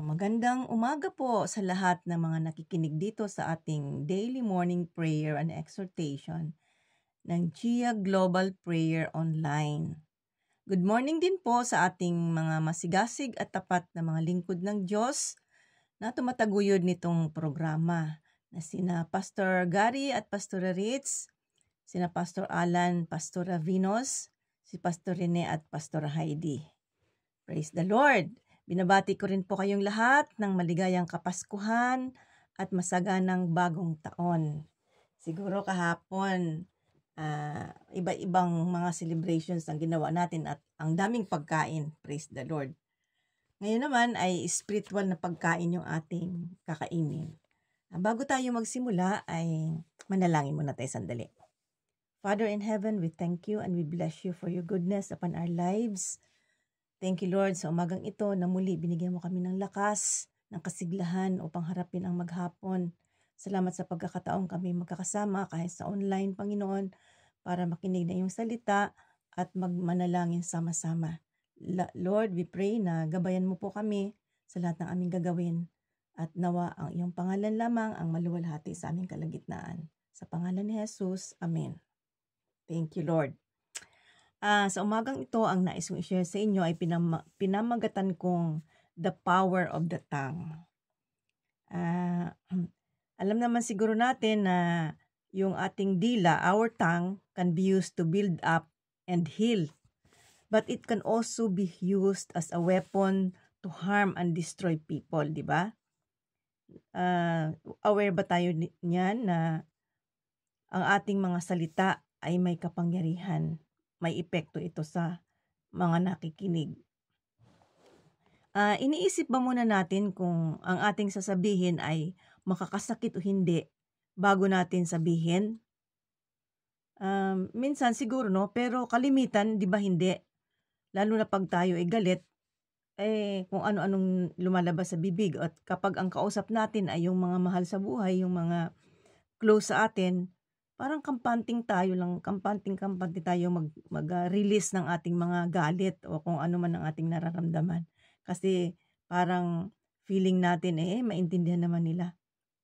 Magandang umaga po sa lahat ng mga nakikinig dito sa ating daily morning prayer and exhortation ng Gia Global Prayer Online. Good morning din po sa ating mga masigasig at tapat na mga lingkod ng Diyos na tumataguyod nitong programa na sina Pastor Gary at Pastor Ritz, sina Pastor Alan, Pastor Vinos, si Pastor Rene at Pastor Heidi. Praise the Lord! Binabati ko rin po kayong lahat ng maligayang Kapaskuhan at masaganang bagong taon. Siguro kahapon, iba-ibang mga celebrations ang ginawa natin at ang daming pagkain. Praise the Lord! Ngayon naman ay spiritual na pagkain yung ating kakainin. Bago tayo magsimula ay manalangin muna tayo sandali. Father in heaven, we thank you and we bless you for your goodness upon our lives. Thank you, Lord, sa umagang ito na muli binigyan mo kami ng lakas, ng kasiglahan upang harapin ang maghapon. Salamat sa pagkakataong kami magkakasama kahit sa online, Panginoon, para makinig na iyong salita at magmanalangin sama-sama. Lord, we pray na gabayan mo po kami sa lahat ng aming gagawin at nawa ang iyong pangalan lamang ang maluwalhati sa aming kalagitnaan. Sa pangalan ni Jesus, Amen. Thank you, Lord. Sa umagang ito, ang nais kong i-share sa inyo ay pinamagatan kong the power of the tongue. Alam naman siguro natin na yung ating dila, our tongue, can be used to build up and heal. But it can also be used as a weapon to harm and destroy people, di ba? Aware ba tayo niyan na ang ating mga salita ay may kapangyarihan? May epekto ito sa mga nakikinig. Iniisip ba muna natin kung ang ating sasabihin ay makakasakit o hindi bago natin sabihin? Minsan siguro no, pero kalimitan, di ba hindi? Lalo na pag tayo ay galit, kung ano-anong lumalabas sa bibig at kapag ang kausap natin ay yung mga mahal sa buhay, yung mga close sa atin, parang kampanting tayo mag-release ng ating mga galit o kung ano man ang ating nararamdaman. Kasi parang feeling natin maintindihan naman nila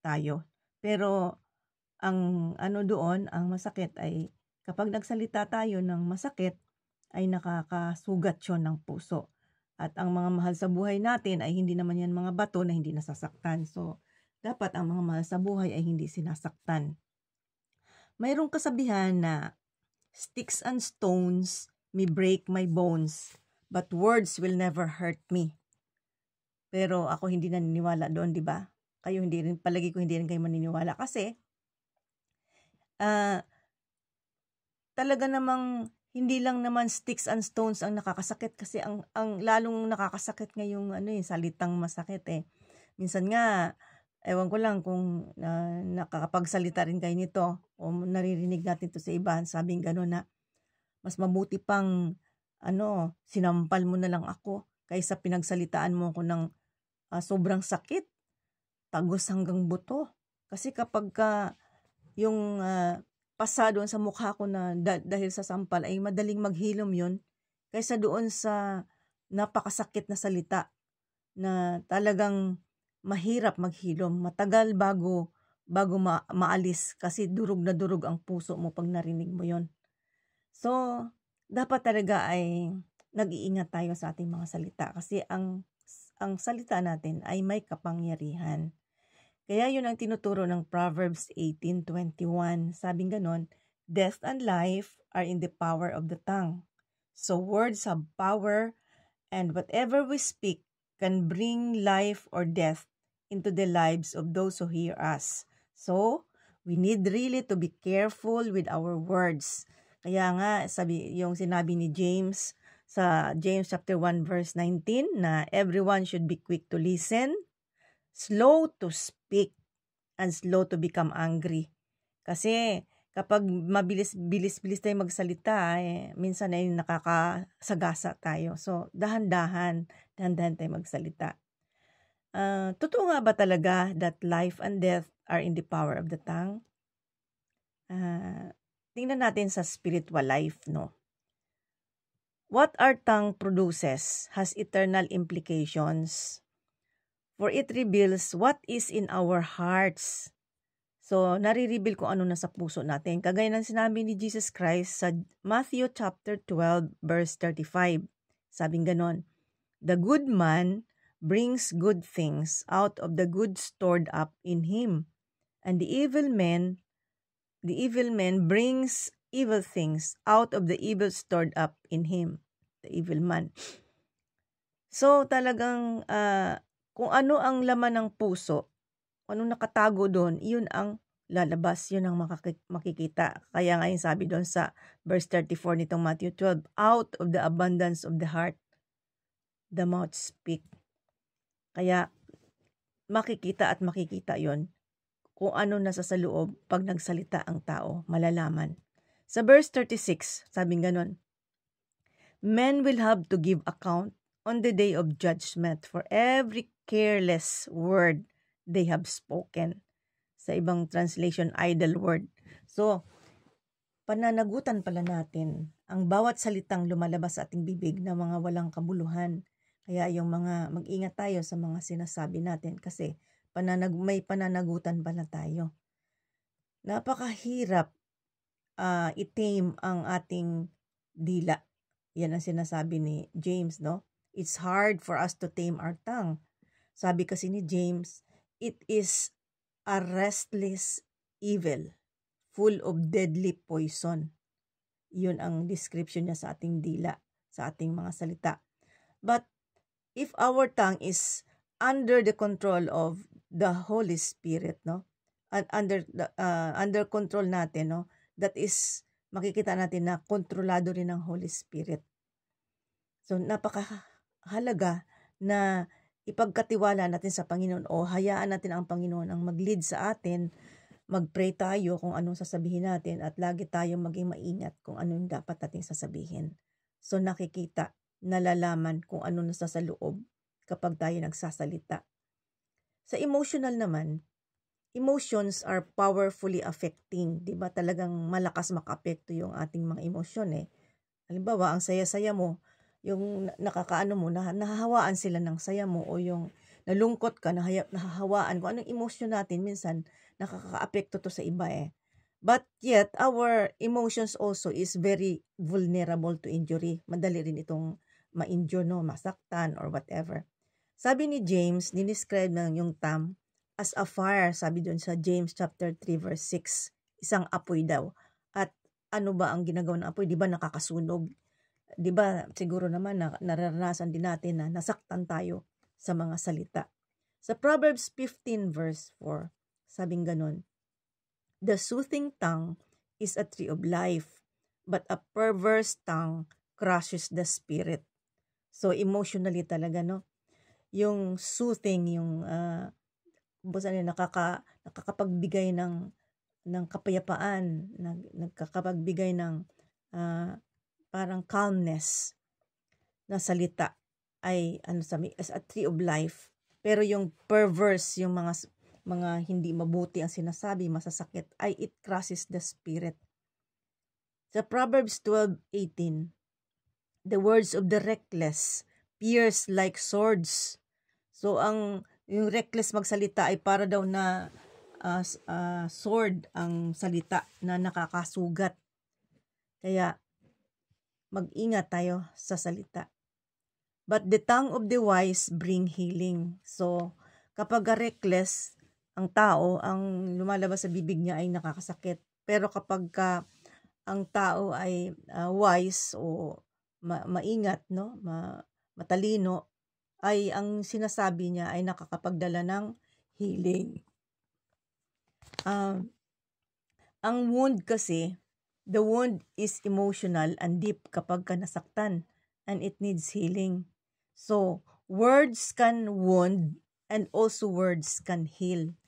tayo. Pero ang doon, ang masakit ay kapag nagsalita tayo ng masakit ay nakakasugat yun ng puso. At ang mga mahal sa buhay natin ay hindi naman yan mga bato na hindi nasasaktan. So, dapat ang mga mahal sa buhay ay hindi sinasaktan. Mayroong kasabihan na sticks and stones may break my bones, but words will never hurt me. Pero ako hindi naniniwala doon, di ba? Kayo palagi ko hindi rin kayo maniniwala kasi talaga namang hindi lang naman sticks and stones ang nakakasakit kasi ang lalong nakakasakit ngayong salitang masakit Minsan nga ewan ko lang kung nakakapagsalita rin kayo nito o naririnig natin to sa iba, sabing gano'n na mas mabuti pang sinampal mo na lang ako kaysa pinagsalitaan mo ako ng sobrang sakit, tagos hanggang buto. Kasi kapag yung pasa doon sa mukha ko na dahil sa sampal ay madaling maghilom yun kaysa doon sa napakasakit na salita na talagang mahirap maghilom, matagal bago maalis kasi durog na durog ang puso mo pag narinig mo yon. So, dapat talaga ay nag-iingat tayo sa ating mga salita kasi ang salita natin ay may kapangyarihan. Kaya yun ang tinuturo ng Proverbs 18:21. Sabing ganon, death and life are in the power of the tongue. So words have power and whatever we speak can bring life or death into the lives of those who hear us. So, we need really to be careful with our words. Kaya nga, yung sinabi ni James sa James chapter 1 verse 19 na everyone should be quick to listen, slow to speak, and slow to become angry. Kasi kapag mabilis tayo magsalita, minsan ay nakakasagasa tayo. So, dahan-dahan tayo magsalita. Totoo nga ba talaga that life and death are in the power of the tongue? Tingnan natin sa spiritual life, no? What our tongue produces has eternal implications For it reveals what is in our hearts. So, nare-reveal kung ano nasa puso natin. Kagaya ng sinabi ni Jesus Christ sa Matthew chapter 12, verse 35. Sabing ganon, the good man brings good things out of the good stored up in him. And the evil man brings evil things out of the evil stored up in him. The evil man. So, talagang kung ano ang laman ng puso, anong nakatago doon, yun ang lalabas, yun ang makikita. Kaya nga yung sabi doon sa verse 34 nitong Matthew 12, out of the abundance of the heart, the mouth speak. Kaya makikita yon kung ano nasa sa loob pag nagsalita ang tao, malalaman. Sa verse 36, sabing ganon, men will have to give account on the day of judgment for every careless word they have spoken. Sa ibang translation, idle word. So, pananagutan pala natin ang bawat salitang lumalabas sa ating bibig na mga walang kabuluhan. Kaya yung mga, mag-ingat tayo sa mga sinasabi natin kasi may pananagutan pala tayo. Napakahirap i-tame ang ating dila. Yan ang sinasabi ni James, no? It's hard for us to tame our tongue. Sabi kasi ni James, it is a restless evil, full of deadly poison. Yun ang description niya sa ating dila, sa ating mga salita. But if our tongue is under the control of the Holy Spirit, no? At under control natin, no? That is, makikita natin na kontrolado rin ng Holy Spirit. So, napakahalaga na ipagkatiwala natin sa Panginoon o hayaan natin ang Panginoon ang mag-lead sa atin, mag-pray tayo kung anong sasabihin natin at lagi tayong maging maingat kung anong dapat nating sasabihin. So, nakikita, nalalaman kung ano nasa sa loob kapag tayo nagsasalita. Sa emotional naman, emotions are powerfully affecting. Diba talagang malakas maka-apekto yung ating mga emosyon eh. Halimbawa, ang saya-saya mo, yung nakakaano mo, nahahawaan sila ng saya mo o yung nalungkot ka, nahahawaan kung anong emosyon natin, minsan nakaka-apekto to sa iba eh. But yet, our emotions also is very vulnerable to injury. Madali rin itong ma-injure, no? Masaktan or whatever. Sabi ni James, dinescribe ng yung tongue as a fire, sabi doon sa James chapter 3 verse 6. Isang apoy daw. At ano ba ang ginagawa ng apoy? Di ba nakakasunog? Di ba siguro naman nararanasan din natin na nasaktan tayo sa mga salita. Sa Proverbs 15 verse 4, sabing ganon, the soothing tongue is a tree of life, but a perverse tongue crushes the spirit. So emotionally talaga, no? Yung soothing, yung nakakapagbigay ng kapayapaan, nagkakapagbigay ng parang calmness na salita ay as a tree of life. Pero yung perverse, yung mga hindi mabuti ang sinasabi, masasakit, ay it crushes the spirit. Sa Proverbs 12:18, the words of the reckless pierce like swords. So yung reckless magsalita ay para daw na sword ang salita na nakakasugat. Kaya mag-ingat tayo sa salita. But the tongue of the wise bring healing. So, kapag reckless ang tao, ang lumalabas sa bibig niya ay nakakasakit. Pero kapag ang tao ay wise o maingat, no? Matalino, ay ang sinasabi niya ay nakakapagdala ng healing. Ang wound kasi, the wound is emotional and deep kapag ka nasaktan and it needs healing. So, words can wound and also words can heal.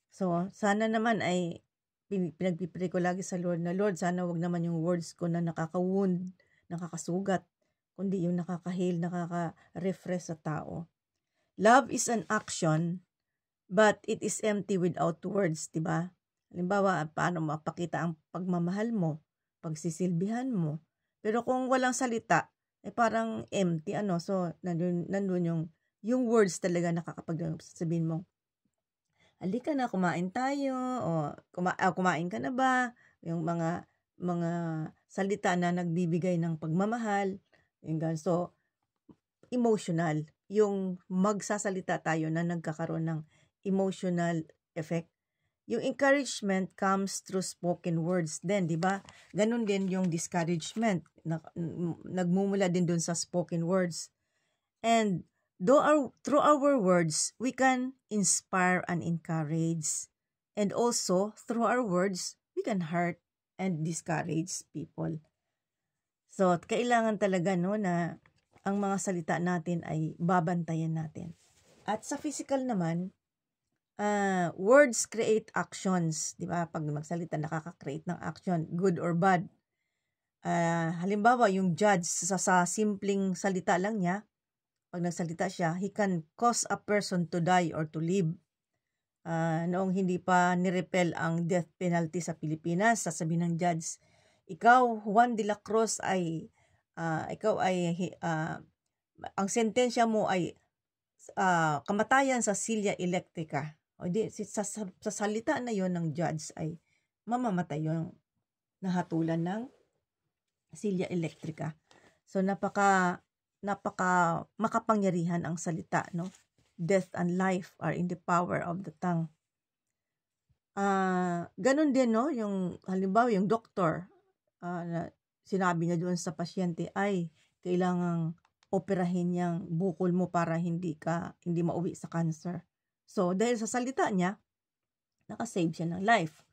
So, sana naman ay pinagpipray ko lagi sa Lord na, Lord, sana wag naman yung words ko na nakaka-wound, nakakasugat, kundi yung nakaka-heal, nakaka-refresh sa tao. Love is an action, but it is empty without words, diba? Halimbawa, paano mapakita ang pagmamahal mo, pagsisilbihan mo. Pero kung walang salita, parang empty, So, nandun yung Yung words talaga sabihin mo, halika na, kumain tayo, o kumain ka na ba? Yung mga salita na nagbibigay ng pagmamahal. So, emotional. Yung magsasalita tayo na nagkakaroon ng emotional effect. Yung encouragement comes through spoken words din, di ba? Ganun din yung discouragement. Nagmumula din dun sa spoken words. And through our words, we can inspire and encourage. And also, through our words, we can hurt and discourage people. So, kailangan talaga na ang mga salita natin ay babantayan natin. At sa physical naman, words create actions, di ba? Pag magsalita, nakaka-create ng action, good or bad. Halimbawa, yung judge, sa simpleng salita lang niya, pag nagsalita siya, he can cause a person to die or to live. Noong hindi pa nirepel ang death penalty sa Pilipinas, sasabihin ng judge, ikaw, Juan de la Cruz, ang sentensya mo ay kamatayan sa silya elektrika. O di, sa salita na yon ng judge ay mamamatay yung nahatulan ng silya elektrika. So, napaka makapangyarihan ang salita, no? Death and life are in the power of the tongue. Ganun din, no? Yung halimbawa, yung doktor, sinabi niya doon sa pasyente ay kailangang operahin niyang bukol mo para hindi mauwi sa cancer. So, dahil sa salita niya, nakasave siya ng life.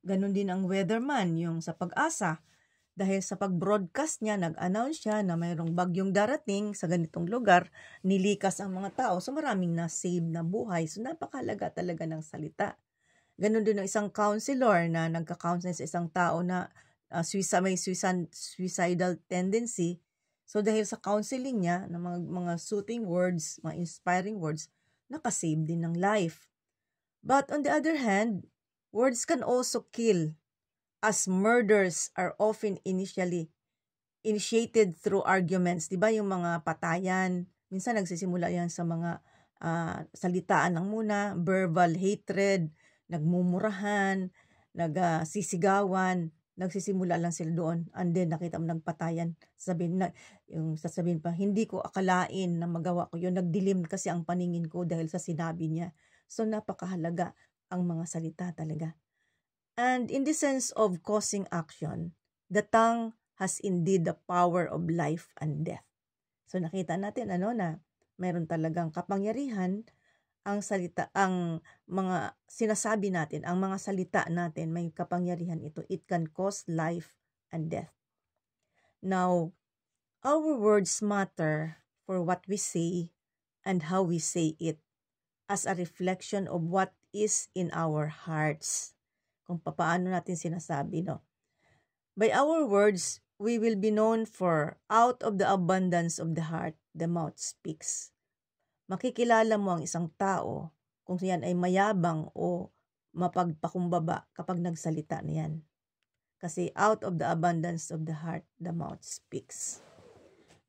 Ganun din ang weatherman, yung sa Pag-asa. Dahil sa pag-broadcast niya, nag-announce siya na mayroong bagyong darating sa ganitong lugar, nilikas ang mga tao. So maraming na-save na buhay. So napakahalaga talaga ng salita. Ganun din ang isang counselor na nagka-counsel sa isang tao na may suicidal tendency. So dahil sa counseling niya, ng mga soothing words, mga inspiring words, nakasave din ng life. But on the other hand, words can also kill, as murders are often initiated through arguments. Diba yung mga patayan, minsan nagsisimula yan sa mga salitaan lang muna, verbal hatred, nagmumurahan, nagsisigawan, nagsisimula lang sila doon, and then nakita mo nagpatayan, sasabihin pa, hindi ko akalain na magawa ko yun, nagdilim kasi ang paningin ko dahil sa sinabi niya. So napakahalaga ang mga salita talaga. And in the sense of causing action, the tongue has indeed the power of life and death. So nakita natin na mayroon talagang kapangyarihan ang salita, ang mga sinasabi natin, ang mga salita natin, may kapangyarihan ito. It can cause life and death. Now, our words matter for what we say and how we say it as a reflection of what is in our hearts. Kung paano natin sinasabi, no? By our words, we will be known for out of the abundance of the heart, the mouth speaks. Makikilala mo ang isang tao kung yan ay mayabang o mapagpakumbaba kapag nagsalita na yan. Kasi out of the abundance of the heart, the mouth speaks.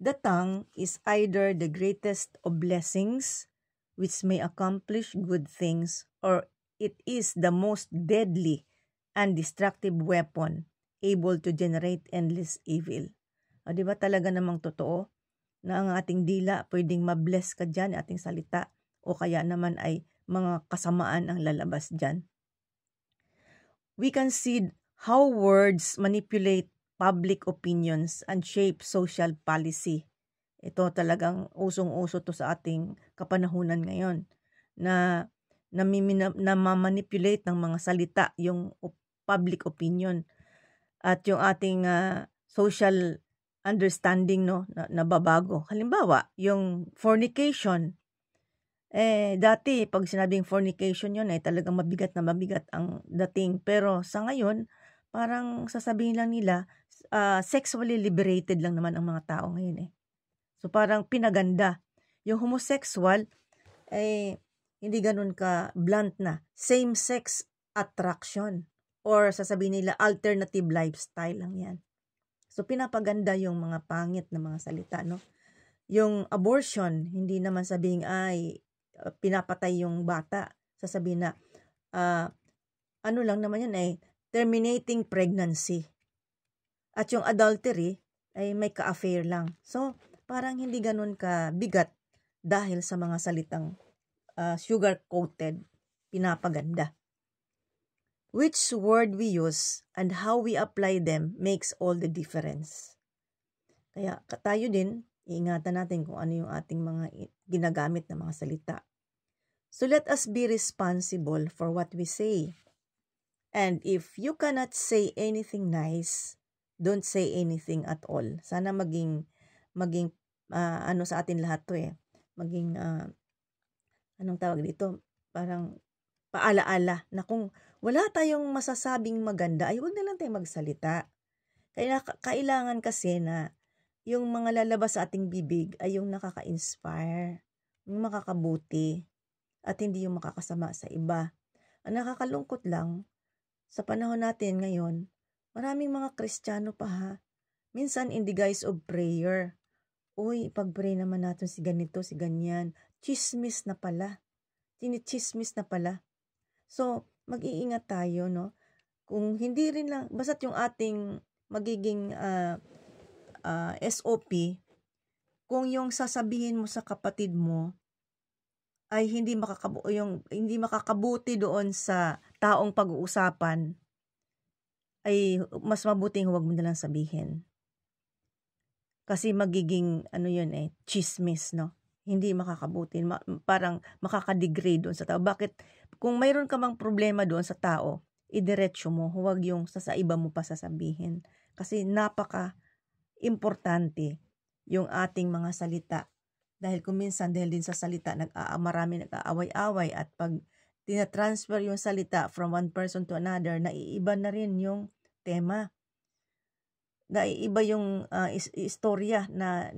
The tongue is either the greatest of blessings, which may accomplish good things, or it is the most deadly and destructive weapon able to generate endless evil. O diba talaga namang totoo na ang ating dila pwedeng mabless ka dyan, ating salita, o kaya naman ay mga kasamaan ang lalabas dyan. We can see how words manipulate public opinions and shape social policy. Ito talagang usong-uso to sa ating kapanahunan ngayon na ma-manipulate ng mga salita yung public opinion at yung ating social understanding nababago. Halimbawa, yung fornication. Dati pag sinabing fornication yun ay talagang mabigat na mabigat ang dating. Pero sa ngayon, parang sasabihin lang nila sexually liberated lang naman ang mga tao ngayon . So parang pinaganda. Yung homosexual hindi ganun ka blunt na. Same-sex attraction. Or sasabihin nila alternative lifestyle lang yan. So pinapaganda yung mga pangit na mga salita, no? Yung abortion, hindi naman sabihin ay pinapatay yung bata. Sasabihin na, ano lang naman yun ay terminating pregnancy. At yung adultery ay may ka-affair lang. So, parang hindi ganun kabigat dahil sa mga salitang sugar-coated, pinapaganda. Which word we use and how we apply them makes all the difference. Kaya tayo din, iingatan natin kung ano yung ating mga ginagamit na mga salita. So let us be responsible for what we say. And if you cannot say anything nice, don't say anything at all. Sana maging ano sa atin lahat to maging anong tawag dito? Parang paalaala na kung wala tayong masasabing maganda, ay huwag na lang tayong magsalita. Kaya kailangan kasi na yung mga lalabas sa ating bibig ay yung nakaka-inspire, yung makakabuti, at hindi yung makakasama sa iba. Ang nakakalungkot lang, sa panahon natin ngayon, maraming mga Kristiyano pa minsan in the guise of prayer. Uy, ipag-pray naman natin si ganito, si ganyan. Chismis na pala. Sinichismis na pala. So, mag-iingat tayo, no? Kung hindi rin lang, basta't yung ating magiging SOP, kung yung sasabihin mo sa kapatid mo ay hindi makakabuti doon sa taong pag-uusapan, ay mas mabuting huwag mo na lang sabihin. Kasi magiging chismis, no? Hindi makakabuti, parang makakadegrade doon sa tao. Bakit? Kung mayroon ka mang problema doon sa tao, idiretso mo, huwag yung sa iba mo pa sasabihin. Kasi napaka-importante yung ating mga salita. Dahil kung minsan, dahil din sa salita, marami nag-aaway-away at pag tina-transfer yung salita from one person to another, naiiba na rin yung tema. Naiiba yung istorya na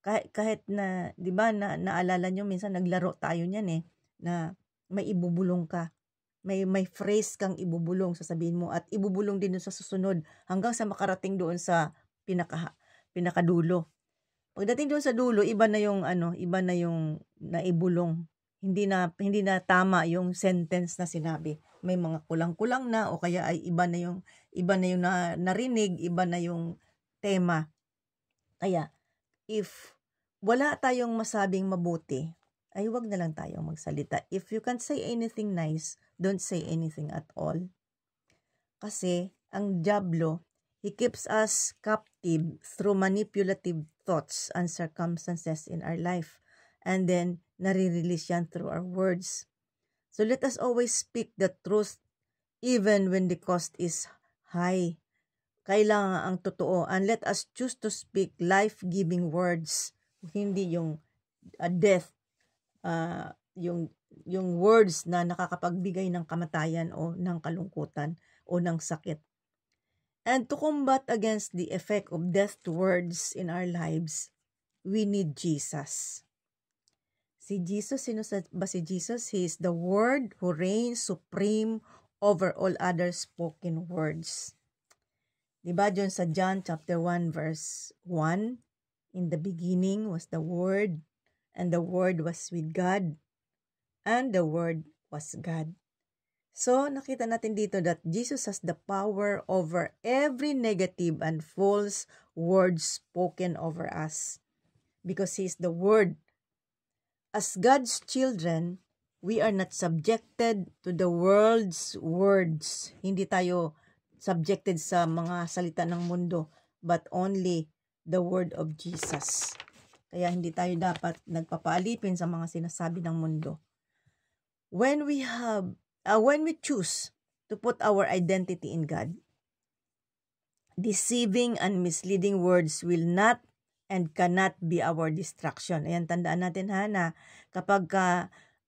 kahit na, di ba, naalala nyo, minsan naglaro tayo niyan na may ibubulong ka. May phrase kang ibubulong, sasabihin mo, at ibubulong din sa susunod hanggang sa makarating doon sa pinakadulo. Pagdating doon sa dulo, iba na yung naibulong. Hindi na tama yung sentence na sinabi. May mga kulang-kulang na o kaya ay iba na yung narinig, iba na yung tema. Kaya if wala tayong masabing mabuti, ay wag na lang tayong magsalita. If you can't say anything nice, don't say anything at all. Kasi ang diablo, he keeps us captive through manipulative thoughts and circumstances in our life. And then, nare-release yan through our words. So let us always speak the truth even when the cost is high. Kailangan ang totoo, and let us choose to speak life-giving words. Hindi yung death, yung words na nakakapagbigay ng kamatayan o ng kalungkutan o ng sakit. And to combat against the effect of death words in our lives, we need Jesus. Si Jesus, sino ba si Jesus? He is the Word who reigns supreme over all other spoken words. Diba dyan sa John chapter 1 verse 1, in the beginning was the Word, and the Word was with God, and the Word was God. So, nakita natin dito that Jesus has the power over every negative and false word spoken over us. Because He is the Word. As God's children, we are not subjected to the world's words. Hindi tayo subjected sa mga salita ng mundo, but only the word of Jesus. Kaya hindi tayo dapat nagpapaalipin sa mga sinasabi ng mundo. When we choose to put our identity in God, deceiving and misleading words will not and cannot be our distraction. Ayan, tandaan natin na kapag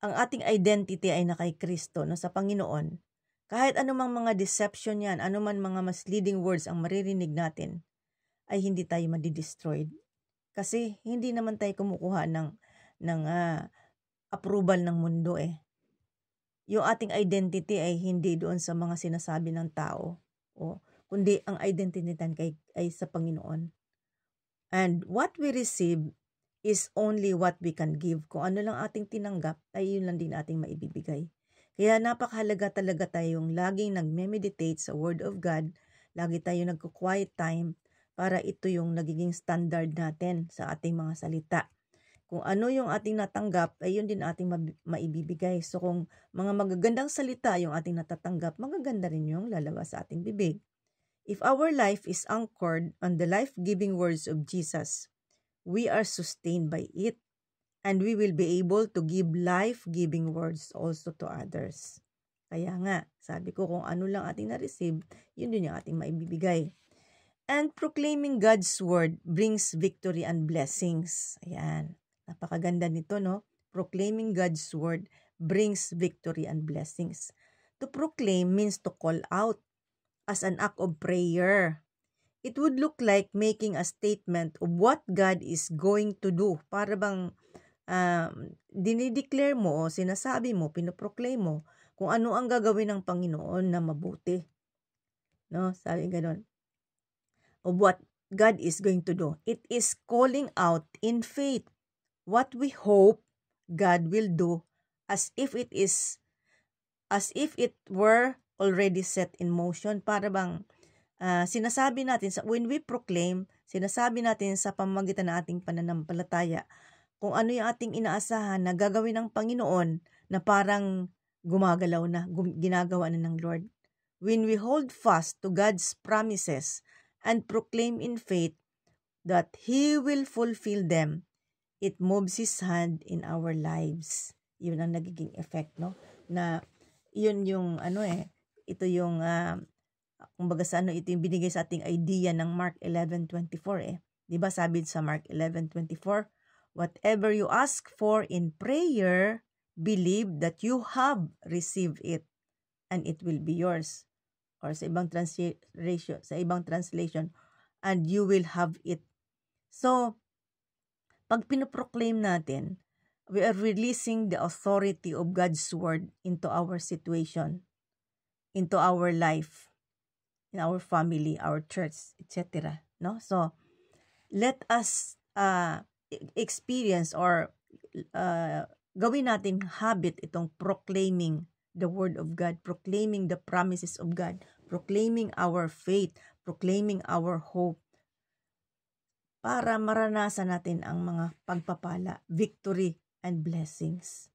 ang ating identity ay na kay Kristo, sa Panginoon, kahit anumang mga deception yan, anuman mga misleading words ang maririnig natin, ay hindi tayo madi-destroyed. Kasi hindi naman tayo kumukuha ng approval ng mundo Yung ating identity ay hindi doon sa mga sinasabi ng tao, kundi ang identity natin ay sa Panginoon. And what we receive is only what we can give. Kung ano lang ating tinanggap, ay yun lang din ating maibibigay. Kaya napakahalaga talaga tayong laging nagme-meditate sa Word of God, lagi tayong nagko-quiet time para ito yung nagiging standard natin sa ating mga salita. Kung ano yung ating natanggap, ay yun din ating maibibigay. So kung mga magagandang salita yung ating natatanggap, magaganda rin yung lalabas sa ating bibig. If our life is anchored on the life-giving words of Jesus, we are sustained by it, and we will be able to give life-giving words also to others. Kaya nga, sabi ko kung ano lang ating na-receive, yun din yung ating maibibigay. And proclaiming God's word brings victory and blessings. Ayan, napakaganda nito, no? Proclaiming God's word brings victory and blessings. To proclaim means to call out as an act of prayer. It would look like making a statement of what God is going to do. Para bang dinideclare mo o sinasabi mo, pinoproclaim mo kung ano ang gagawin ng Panginoon na mabuti. No? Sabi gano'n. Of what God is going to do. It is calling out in faith what we hope God will do as if it were already set in motion. Para bang sinasabi natin, when we proclaim, sinasabi natin sa pamamagitan ng ating pananampalataya, kung ano yung ating inaasahan na gagawin ng Panginoon na parang gumagalaw na, ginagawa na ng Lord. When we hold fast to God's promises and proclaim in faith that He will fulfill them, it moves His hand in our lives. Yun ang nagiging effect, no? Na yun yung ito yung kumbaga sa ito yung binigay sa ating idea ng Mark 11:24 'Di ba sabi sa Mark 11:24, whatever you ask for in prayer, believe that you have received it and it will be yours. Or sa ibang translation, and you will have it. So, pag pinoproclaim natin, we are releasing the authority of God's word into our situation, into our life, in our family, our church, etc. No? So, let us experience or gawin natin habit itong proclaiming the word of God, proclaiming the promises of God, proclaiming our faith, proclaiming our hope, para maranasan natin ang mga pagpapala, victory, and blessings.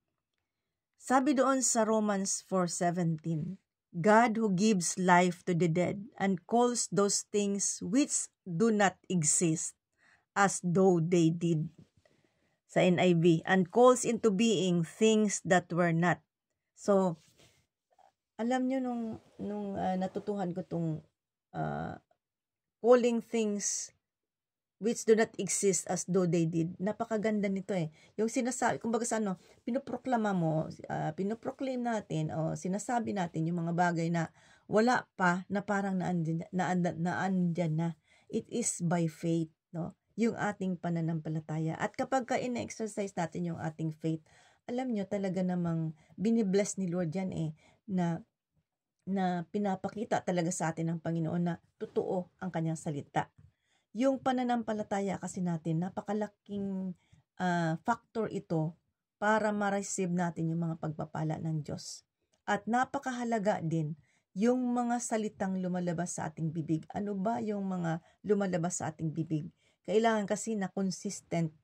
Sabi doon sa Romans 4:17, God who gives life to the dead and calls those things which do not exist as though they did. Sa NIV, and calls into being things that were not. So, alam nyo nung natutuhan ko itong calling things which do not exist as though they did. Napakaganda nito Yung sinasabi, kumbaga sa pinoproklama mo, pinoproclaim natin o sinasabi natin yung mga bagay na wala pa na parang naandyan na. It is by faith, no? Yung ating pananampalataya. At kapag ina-exercise natin yung ating faith, alam nyo talaga namang binibless ni Lord yan na pinapakita talaga sa atin ng Panginoon na totoo ang kanyang salita. Yung pananampalataya kasi natin, napakalaking factor ito para ma-receive natin yung mga pagpapala ng Diyos. At napakahalaga din yung mga salitang lumalabas sa ating bibig. Ano ba yung mga lumalabas sa ating bibig? Kailangan kasi na consistent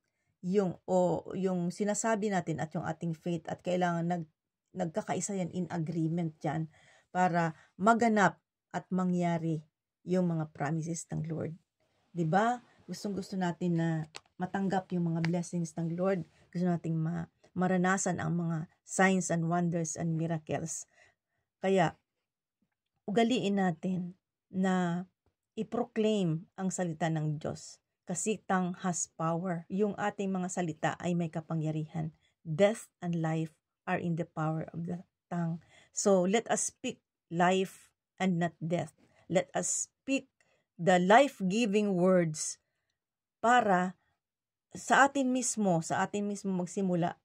yung sinasabi natin at yung ating faith, at kailangan nagkakaisa yan, in agreement yan, para maganap at mangyari yung mga promises ng Lord. 'Di ba? Gustong-gusto natin na matanggap yung mga blessings ng Lord. Gusto nating maranasan ang mga signs and wonders and miracles. Kaya ugaliin natin na i-proclaim ang salita ng Diyos. Kasi tongue has power. Yung ating mga salita ay may kapangyarihan. Death and life are in the power of the tongue. So let us speak life and not death. Let us speak the life-giving words para sa atin mismo magsimula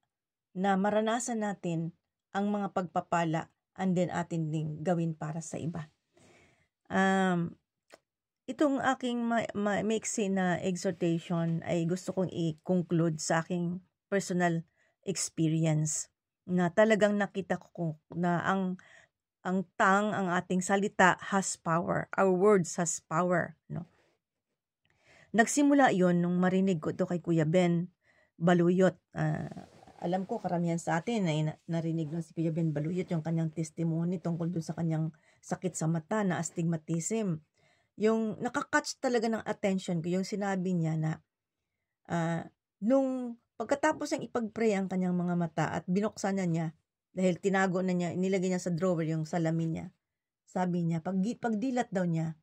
na maranasan natin ang mga pagpapala and then atin ding gawin para sa iba. itong aking maiksi na exhortation ay gusto kong i-conclude sa aking personal experience na talagang nakita ko na ang ating salita has power. Our words has power, no? Nagsimula 'yon nung marinig ko to kay Kuya Ben Baluyot. Alam ko karamihan sa atin ay narinig ng si Kuya Ben Baluyot yung kanyang testimony tungkol dun sa kanyang sakit sa mata na astigmatism. Yung nakakatch talaga ng attention ko yung sinabi niya na nung pagkatapos niyang ipag-pray ang kanyang mga mata at binuksan na niya dahil tinago na niya, nilagay niya sa drawer yung salamin niya. Sabi niya, pagdilat daw niya,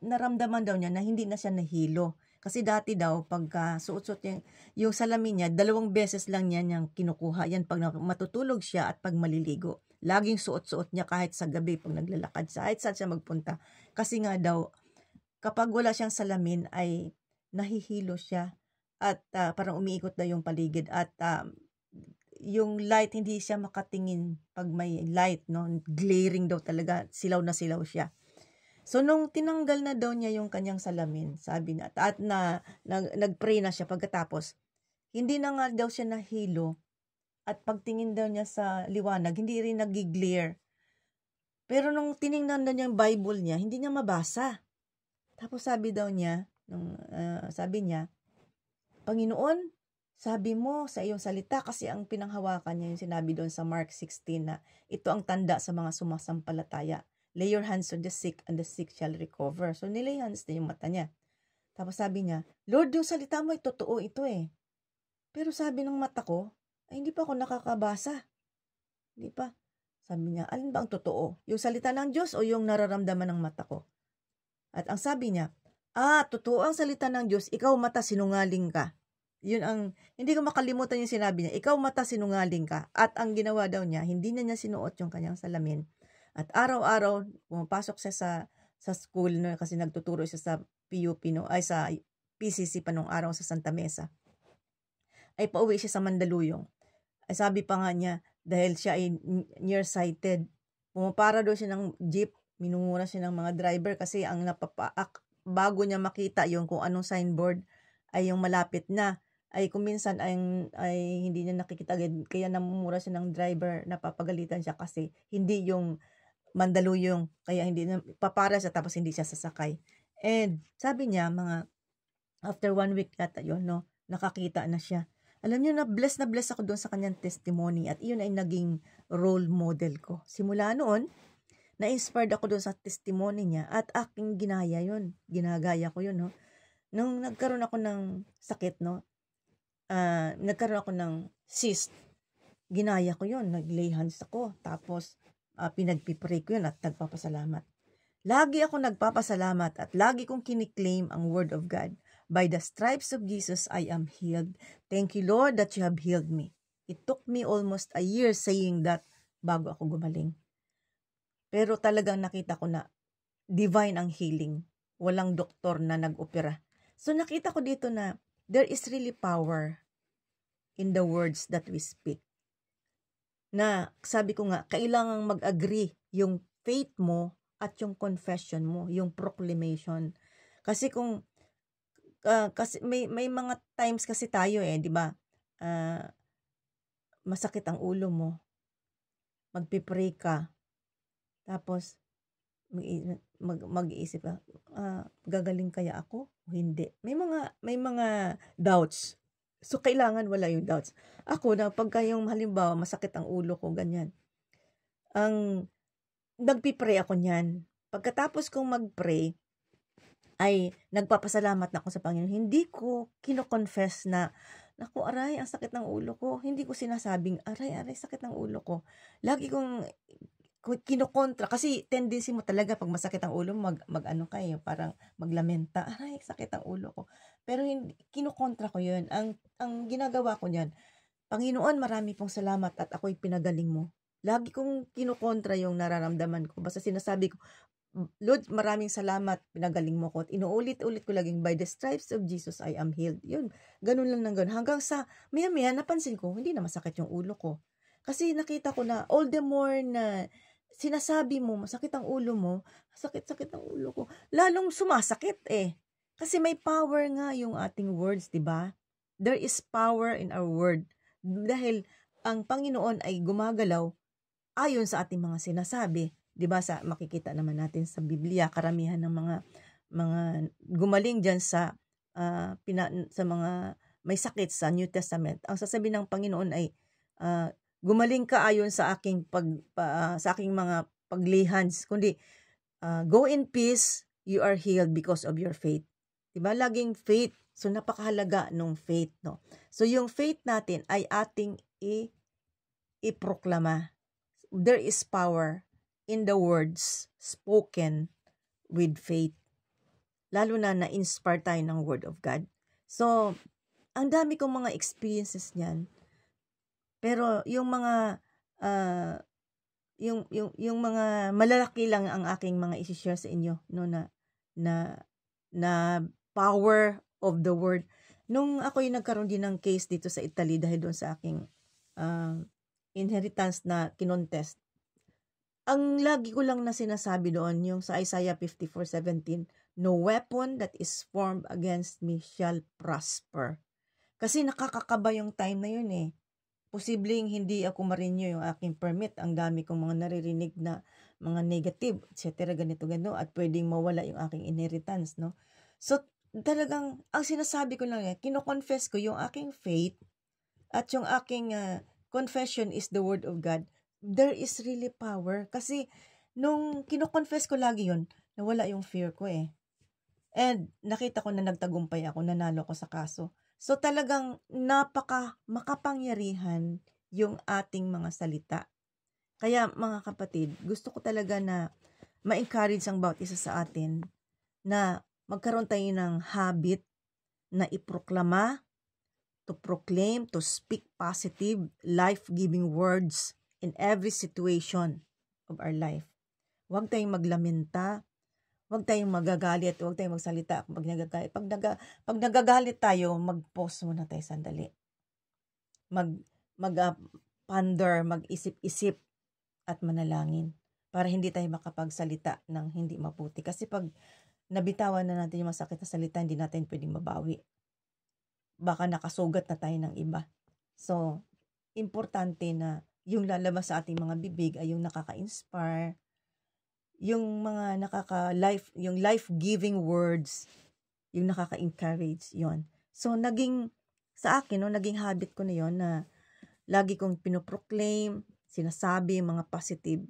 naramdaman daw niya na hindi na siya nahilo. Kasi dati daw, pagka suot-suot yung salamin niya, 2 beses lang niya niyang kinukuha. Yan pag matutulog siya at pag maliligo. Laging suot-suot niya kahit sa gabi pag naglalakad siya, kahit saan siya magpunta. Kasi nga daw, kapag wala siyang salamin ay nahihilo siya at parang umiikot daw yung paligid at yung light hindi siya makatingin pag may light, no? Glaring daw talaga, silaw na silaw siya. So nung tinanggal na daw niya yung kanyang salamin, sabi na at nagpray na siya pagkatapos, hindi na nga daw siya nahilo at pagtingin daw niya sa liwanag, hindi rin nag-glare. Pero nung tiningnan daw niya yung Bible niya, hindi niya mabasa. Tapos sabi daw niya, sabi niya, Panginoon, sabi mo sa iyong salita, kasi ang pinanghawakan niya yung sinabi doon sa Mark 16 na ito ang tanda sa mga sumasampalataya. Lay your hands on the sick and the sick shall recover. So nilay hands na yung mata niya. Tapos sabi niya, Lord, yung salita mo ay totoo ito eh. Pero sabi ng mata ko, ay hindi pa ako nakakabasa. Hindi pa. Sabi niya, alin ba ang totoo? Yung salita ng Diyos o yung nararamdaman ng mata ko? At ang sabi niya, totoo ang salita ng Diyos, ikaw mata sinungaling ka. Yun ang, hindi ko makalimutan yung sinabi niya, ikaw mata sinungaling ka. At ang ginawa daw niya, hindi na niya sinuot yung kanyang salamin. At araw-araw, pumapasok siya sa school, no, kasi nagtuturo siya sa PUP, no, ay sa PCC pa nung araw sa Santa Mesa. Ay pauwi siya sa Mandaluyong. Ay sabi pa nga niya, dahil siya ay nearsighted, pumapara daw siya ng jeep, minumura siya ng mga driver kasi ang bago niya makita yung kung anong signboard ay yung malapit na, ay kung minsan ay hindi niya nakikita, kaya namumura siya ng driver, napapagalitan siya kasi hindi yung Mandaluyong, kaya hindi na papara siya tapos hindi siya sasakay. And sabi niya, after 1 week yata yun, no, nakakita na siya. Alam niyo na bless ako doon sa kanyang testimony at iyon ay naging role model ko. Simula noon, na-inspired ako doon sa testimony niya at aking ginaya yun. Ginagaya ko yun, no. Nung nagkaroon ako ng sakit, no, nagkaroon ako ng cyst, ginaya ko yun. Nag-lay hands ako. Tapos, pinagpipray ko yun at nagpapasalamat. Lagi ako nagpapasalamat at lagi kong kiniklaim ang word of God. By the stripes of Jesus, I am healed. Thank you, Lord, that you have healed me. It took me almost a year saying that bago ako gumaling. Pero talagang nakita ko na divine ang healing. Walang doktor na nag-opera. So nakita ko dito na there is really power in the words that we speak. Na sabi ko nga, kailangang mag-agree yung faith mo at yung confession mo, yung proclamation. Kasi kasi may mga times kasi tayo di ba? Masakit ang ulo mo. Magpipray ka. Tapos mag-iisip ka, gagaling kaya ako o hindi? May mga doubts. So kailangan wala yung doubts. Ako na pagka yung halimbawa masakit ang ulo ko ganyan. Nagpipray ako niyan. Pagkatapos kong mag-pray, ay nagpapasalamat na ako sa Panginoon. Hindi ko kino-confess na, naku, aray, ang sakit ng ulo ko. Hindi ko sinasabing, aray, sakit ng ulo ko. Lagi kong kinokontra. Kasi tendency mo talaga pag masakit ang ulo, mag-ano kayo, parang maglamenta. Aray, sakit ang ulo ko. Pero kinokontra ko yun. Ang ginagawa ko niyan, Panginoon, marami pong salamat at ako'y pinagaling mo. Lagi kong kinokontra yung nararamdaman ko. Basta sinasabi ko, Lord, maraming salamat, pinagaling mo ko. At inuulit-ulit ko laging, by the stripes of Jesus, I am healed. Yun, ganun lang ng ganun. Hanggang sa, maya-maya, napansin ko, hindi na masakit yung ulo ko. Kasi nakita ko na, all the more na sinasabi mo, masakit ang ulo mo, sakit-sakit ang ulo ko, lalong sumasakit eh. Kasi may power nga yung ating words, di ba? There is power in our word. Dahil ang Panginoon ay gumagalaw ayon sa ating mga sinasabi. Di ba? Makikita naman natin sa Biblia, karamihan ng mga gumaling dyan sa mga may sakit sa New Testament. Ang sasabihin ng Panginoon ay, gumaling ka ayon sa aking sa aking mga paglihans, kundi go in peace, you are healed because of your faith. Diba? Laging faith. So napakahalaga nung faith, no? So yung faith natin ay ating iproklama. There is power in the words spoken with faith. Lalo na-inspire tayo ng Word of God. So, ang dami kong mga experiences niyan. Pero yung mga yung mga malalaki lang ang aking mga i-share sa inyo, no, na power of the word. Nung ako yung nagkaroon din ng case dito sa Italy dahil doon sa aking inheritance na kinontest. Ang lagi ko lang na sinasabi doon yung sa Isaiah 54:17, no weapon that is formed against me shall prosper. Kasi nakakakaba yung time na yun eh. Posibleng hindi ako ma-renew yung aking permit. Ang dami kong mga naririnig na mga negative, etc. ganito. At pwedeng mawala yung aking inheritance, no? So, talagang, ang sinasabi ko lang kino-confess ko yung aking faith at yung aking confession is the word of God. There is really power. Kasi, nung kino-confess ko lagi yun, nawala yung fear ko eh. And, nakita ko na nagtagumpay ako, nanalo ko sa kaso. So talagang makapangyarihan yung ating mga salita. Kaya mga kapatid, gusto ko talaga na ma-encourage ang bawat isa sa atin na magkaroon tayo ng habit na iproklama, to proclaim, to speak positive, life-giving words in every situation of our life. Huwag tayong maglamenta, huwag tayong magagalit, huwag tayong magsalita pag nagagalit. Pag nagagalit tayo, mag-pause muna tayo sandali. Mag-ponder, mag-isip-isip at manalangin para hindi tayo makapagsalita ng hindi mabuti. Kasi pag nabitawan na natin yung masakit na salita, hindi natin pwedeng mabawi. Baka nakasugat na tayo ng iba. So, importante na yung lalabas sa ating mga bibig ay yung nakaka-inspire, yung mga yung life-giving words, yung nakaka-encourage, yon. So, sa akin, naging habit ko na yon na lagi kong pinoproclaim, sinasabi, mga positive.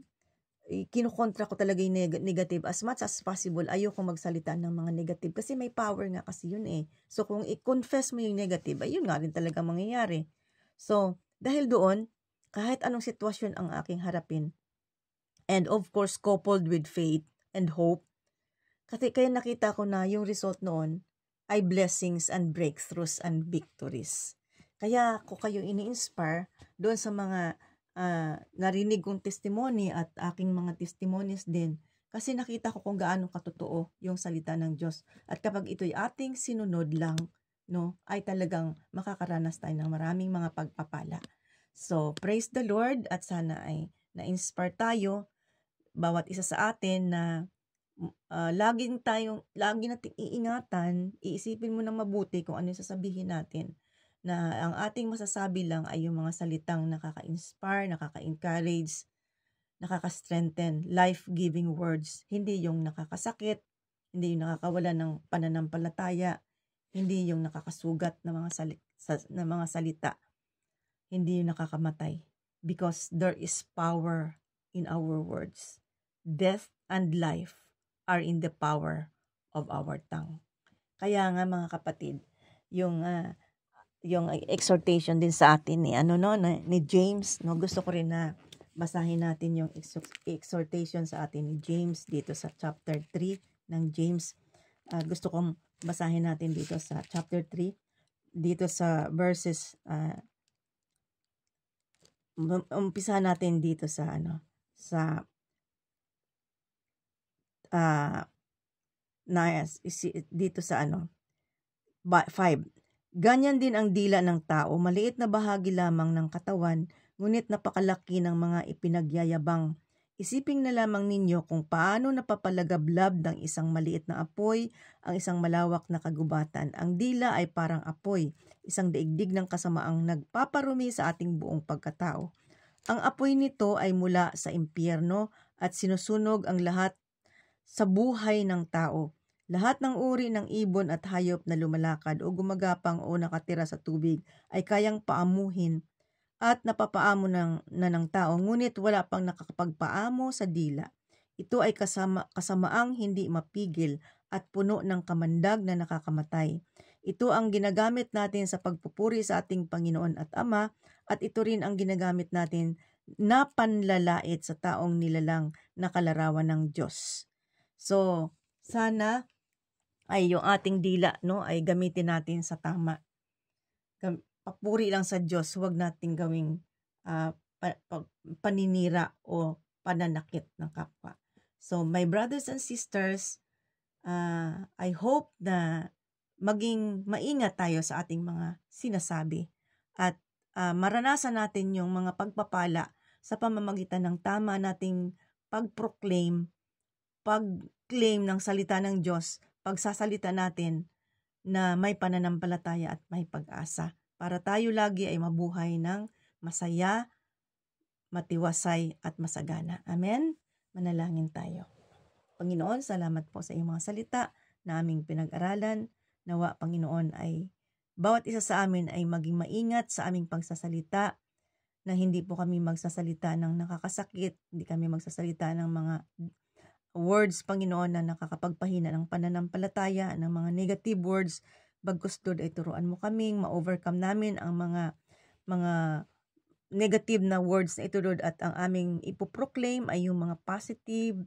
Kinukontra ko talaga yung negative. As much as possible, ayoko magsalita ng mga negative kasi may power nga kasi yun eh. So, kung i-confess mo yung negative, ayun nga rin talaga mangyayari. So, dahil doon, kahit anong sitwasyon ang aking harapin, and of course, coupled with faith and hope. Kasi kaya nakita ko na yung result noon ay blessings and breakthroughs and victories. Kaya ko kayo ini-inspire doon sa mga narinig kong testimony at aking mga testimonies din. Kasi nakita ko kung gaano katotoo yung salita ng Diyos. At kapag ito'y ating sinunod lang, no, ay talagang makakaranas tayo ng maraming mga pagpapala. So, praise the Lord at sana ay na-inspire tayo bawat isa sa atin na lagi nating iingatan, iisipin mo ng mabuti kung ano yung sasabihin natin, na ang ating masasabi lang ay yung mga salitang nakaka-inspire, nakaka-encourage, nakaka-strengthen, life-giving words, hindi yung nakakasakit, hindi yung nakakawala ng pananampalataya, hindi yung nakakasugat na mga salita, hindi yung nakakamatay, because there is power in our words. Death and life are in the power of our tongue. Kaya nga mga kapatid, yung exhortation din sa atin ni James, no, gusto ko rin na basahin natin yung exhortation sa atin ni James dito sa chapter 3 ng James. Gusto kong basahin natin dito sa chapter 3 dito sa verses umpisa natin dito sa dito sa 5. Ganyan din ang dila ng tao, maliit na bahagi lamang ng katawan, ngunit napakalaki ng mga ipinagyayabang. Isipin na lamang ninyo kung paano napapalagablab ng isang maliit na apoy ang isang malawak na kagubatan. Ang dila ay parang apoy, isang daigdig ng kasamaang nagpaparumi sa ating buong pagkatao. Ang apoy nito ay mula sa impyerno at sinusunog ang lahat sa buhay ng tao. Lahat ng uri ng ibon at hayop na lumalakad o gumagapang o nakatira sa tubig ay kayang paamuhin at napapaamo na ng tao, ngunit wala pang nakakapagpaamo sa dila. Ito ay kasamaang hindi mapigil at puno ng kamandag na nakakamatay. Ito ang ginagamit natin sa pagpupuri sa ating Panginoon at Ama, at ito rin ang ginagamit natin na panlalait sa taong nilalang na kalarawan ng Diyos. So, sana ay yung ating dila, no, ay gamitin natin sa tama. Papuri lang sa Diyos, huwag nating gawing paninira o pananakit ng kapwa. So, my brothers and sisters, I hope na maging maingat tayo sa ating mga sinasabi at maranasan natin yung mga pagpapala sa pamamagitan ng tama nating pag-proclaim ng salita ng Diyos, pagsasalita natin na may pananampalataya at may pag-asa, para tayo lagi ay mabuhay ng masaya, matiwasay at masagana. Amen? Manalangin tayo. Panginoon, salamat po sa iyong mga salita na aming pinag-aralan. Nawa, Panginoon, ay bawat isa sa amin ay maging maingat sa aming pagsasalita, na hindi po kami magsasalita ng nakakasakit, hindi kami magsasalita ng mga words, Panginoon, na nakakapagpahina ng pananampalataya, ng mga negative words. Bagkus Lord, ay turuan mo kaming ma-overcome namin ang mga negative na words na ito, Lord, at ang aming ipoproclaim ay yung mga positive,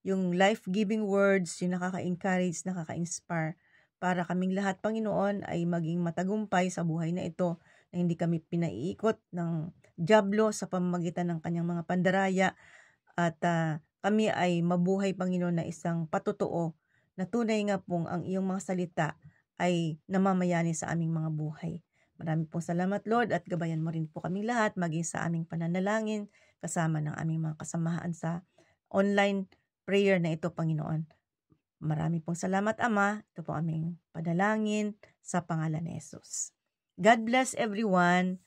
yung life-giving words, yung nakaka-encourage, nakaka-inspire, para kaming lahat, Panginoon, ay maging matagumpay sa buhay na ito, na hindi kami pinaiikot ng dyablo sa pamamagitan ng kanyang mga pandaraya, at kami ay mabuhay, Panginoon, na isang patotoo, na tunay nga pong ang iyong mga salita ay namamayani sa aming mga buhay. Marami pong salamat, Lord, at gabayan mo rin po kaming lahat, maging sa aming pananalangin, kasama ng aming mga kasamahan sa online prayer na ito, Panginoon. Marami pong salamat, Ama. Ito po aming panalangin sa pangalan ni Jesus. God bless everyone.